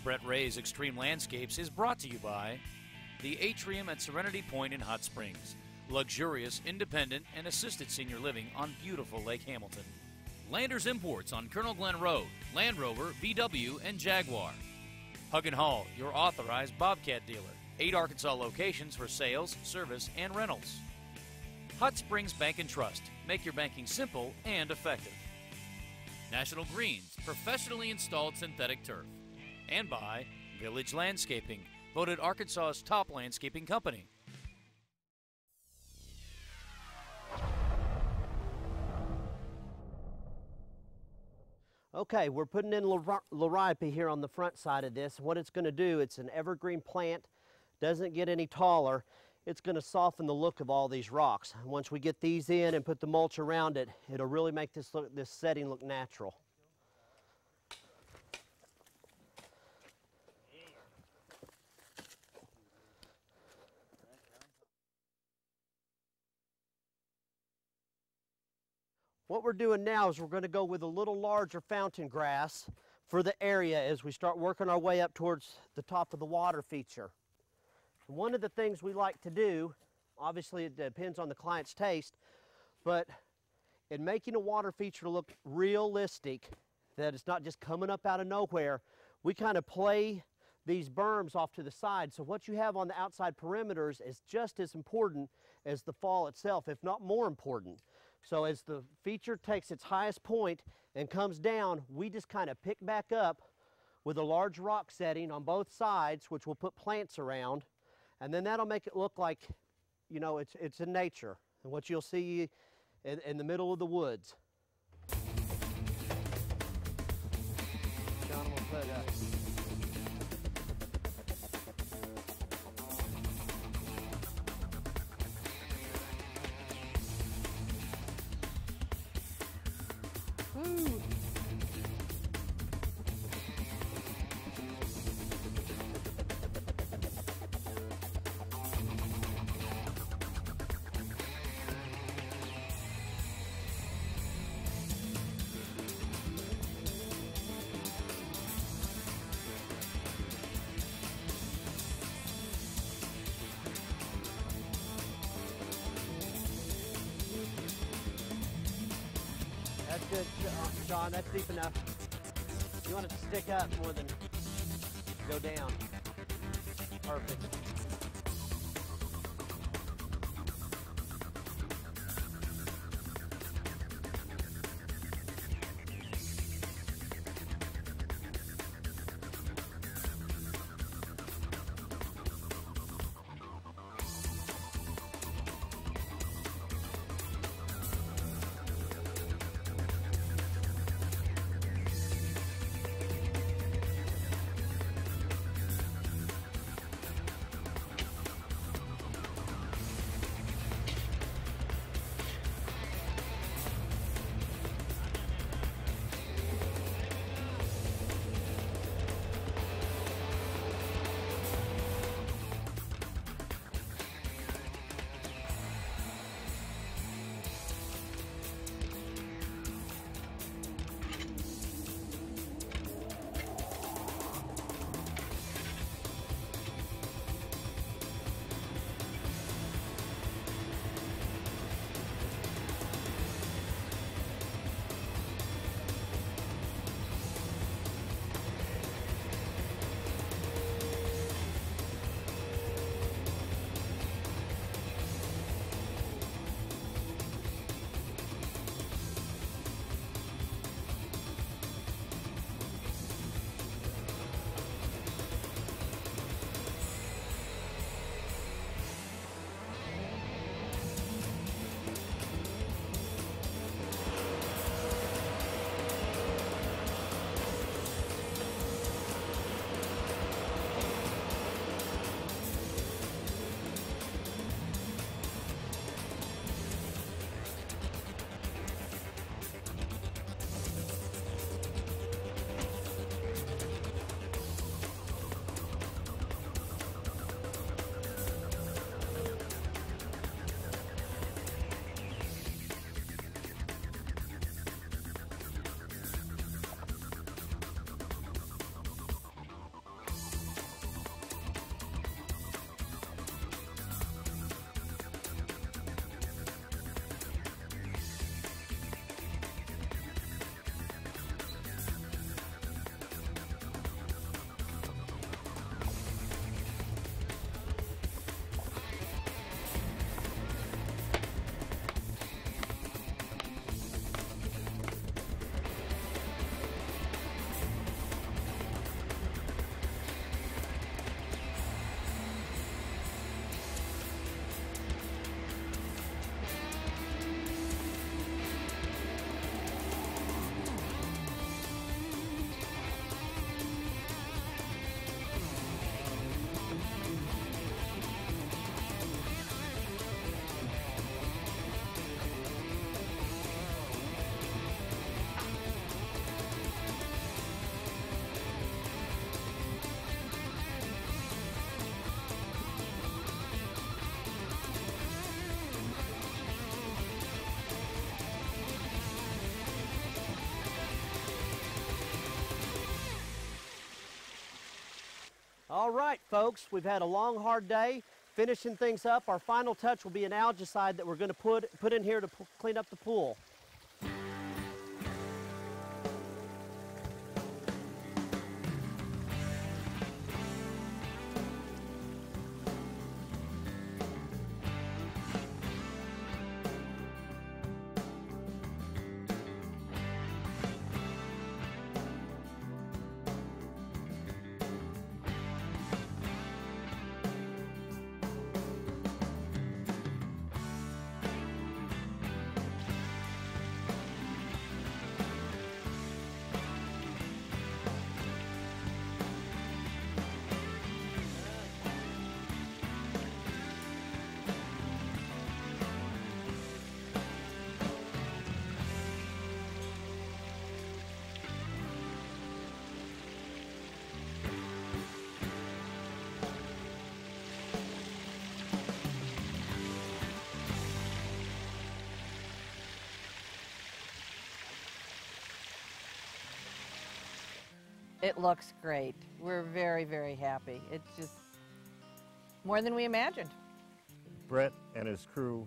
Brett Ray's Extreme Landscapes is brought to you by the Atrium at Serenity Point in Hot Springs. Luxurious, independent, and assisted senior living on beautiful Lake Hamilton. Landers Imports on Colonel Glen Road, Land Rover, VW, and Jaguar. Hug and Haul, your authorized Bobcat dealer. 8 Arkansas locations for sales, service, and rentals. Hot Springs Bank and Trust. Make your banking simple and effective. National Greens, professionally installed synthetic turf. And by Village Landscaping, voted Arkansas's top landscaping company. Okay, we're putting in liripe here on the front side of this. What it's going to do, it's an evergreen plant, doesn't get any taller. It's going to soften the look of all these rocks. Once we get these in and put the mulch around it, it'll really make this setting look natural. What we're doing now is we're going to go with a little larger fountain grass for the area as we start working our way up towards the top of the water feature. One of the things we like to do, obviously it depends on the client's taste, but in making a water feature look realistic, that it's not just coming up out of nowhere, we kind of play these berms off to the side. So what you have on the outside perimeters is just as important as the fall itself, if not more important. So as the feature takes its highest point and comes down, we just kind of pick back up with a large rock setting on both sides, which we'll put plants around, and then that'll make it look like, you know, it's in nature, and what you'll see in the middle of the woods. John will put woo! That's good, Sean, that's deep enough. You want it to stick up more than go down. Perfect. All right, folks, we've had a long, hard day finishing things up. Our final touch will be an algicide that we're going to put in here to clean up the pool. It looks great. We're very, very happy. It's just more than we imagined. Brett and his crew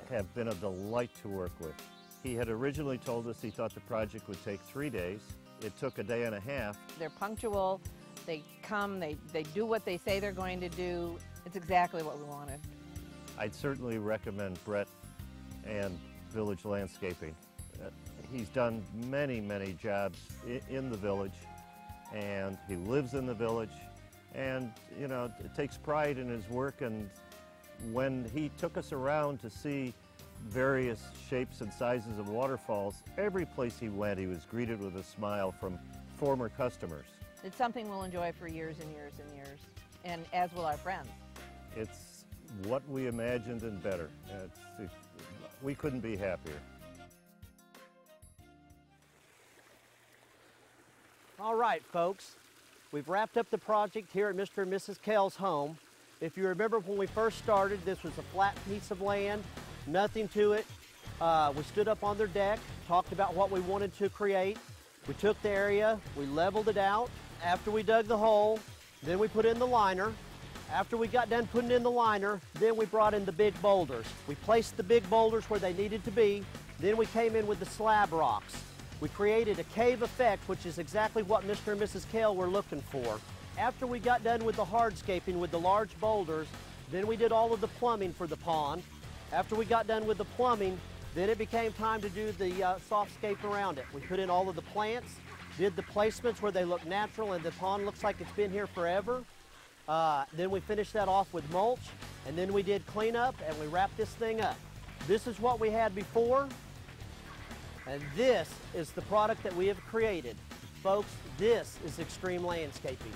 have been a delight to work with. He had originally told us he thought the project would take 3 days. It took a day and a half. They're punctual, they come, they do what they say they're going to do. It's exactly what we wanted. I'd certainly recommend Brett and Village Landscaping. He's done many, many jobs in the village, and he lives in the village, and, you know, takes pride in his work. And when he took us around to see various shapes and sizes of waterfalls, every place he went, he was greeted with a smile from former customers. It's something we'll enjoy for years and years and years, and as will our friends. It's what we imagined and better. We couldn't be happier. All right, folks, we've wrapped up the project here at Mr. and Mrs. Kell's home. If you remember when we first started, this was a flat piece of land, nothing to it. We stood up on their deck, talked about what we wanted to create. We took the area, we leveled it out. After we dug the hole, then we put in the liner. After we got done putting in the liner, then we brought in the big boulders. We placed the big boulders where they needed to be. Then we came in with the slab rocks. We created a cave effect, which is exactly what Mr. and Mrs. Kell were looking for. After we got done with the hardscaping with the large boulders, then we did all of the plumbing for the pond. After we got done with the plumbing, then it became time to do the softscape around it. We put in all of the plants, did the placements where they look natural and the pond looks like it's been here forever. Then we finished that off with mulch, and then we did cleanup and we wrapped this thing up. This is what we had before. And this is the product that we have created. Folks, this is extreme landscaping.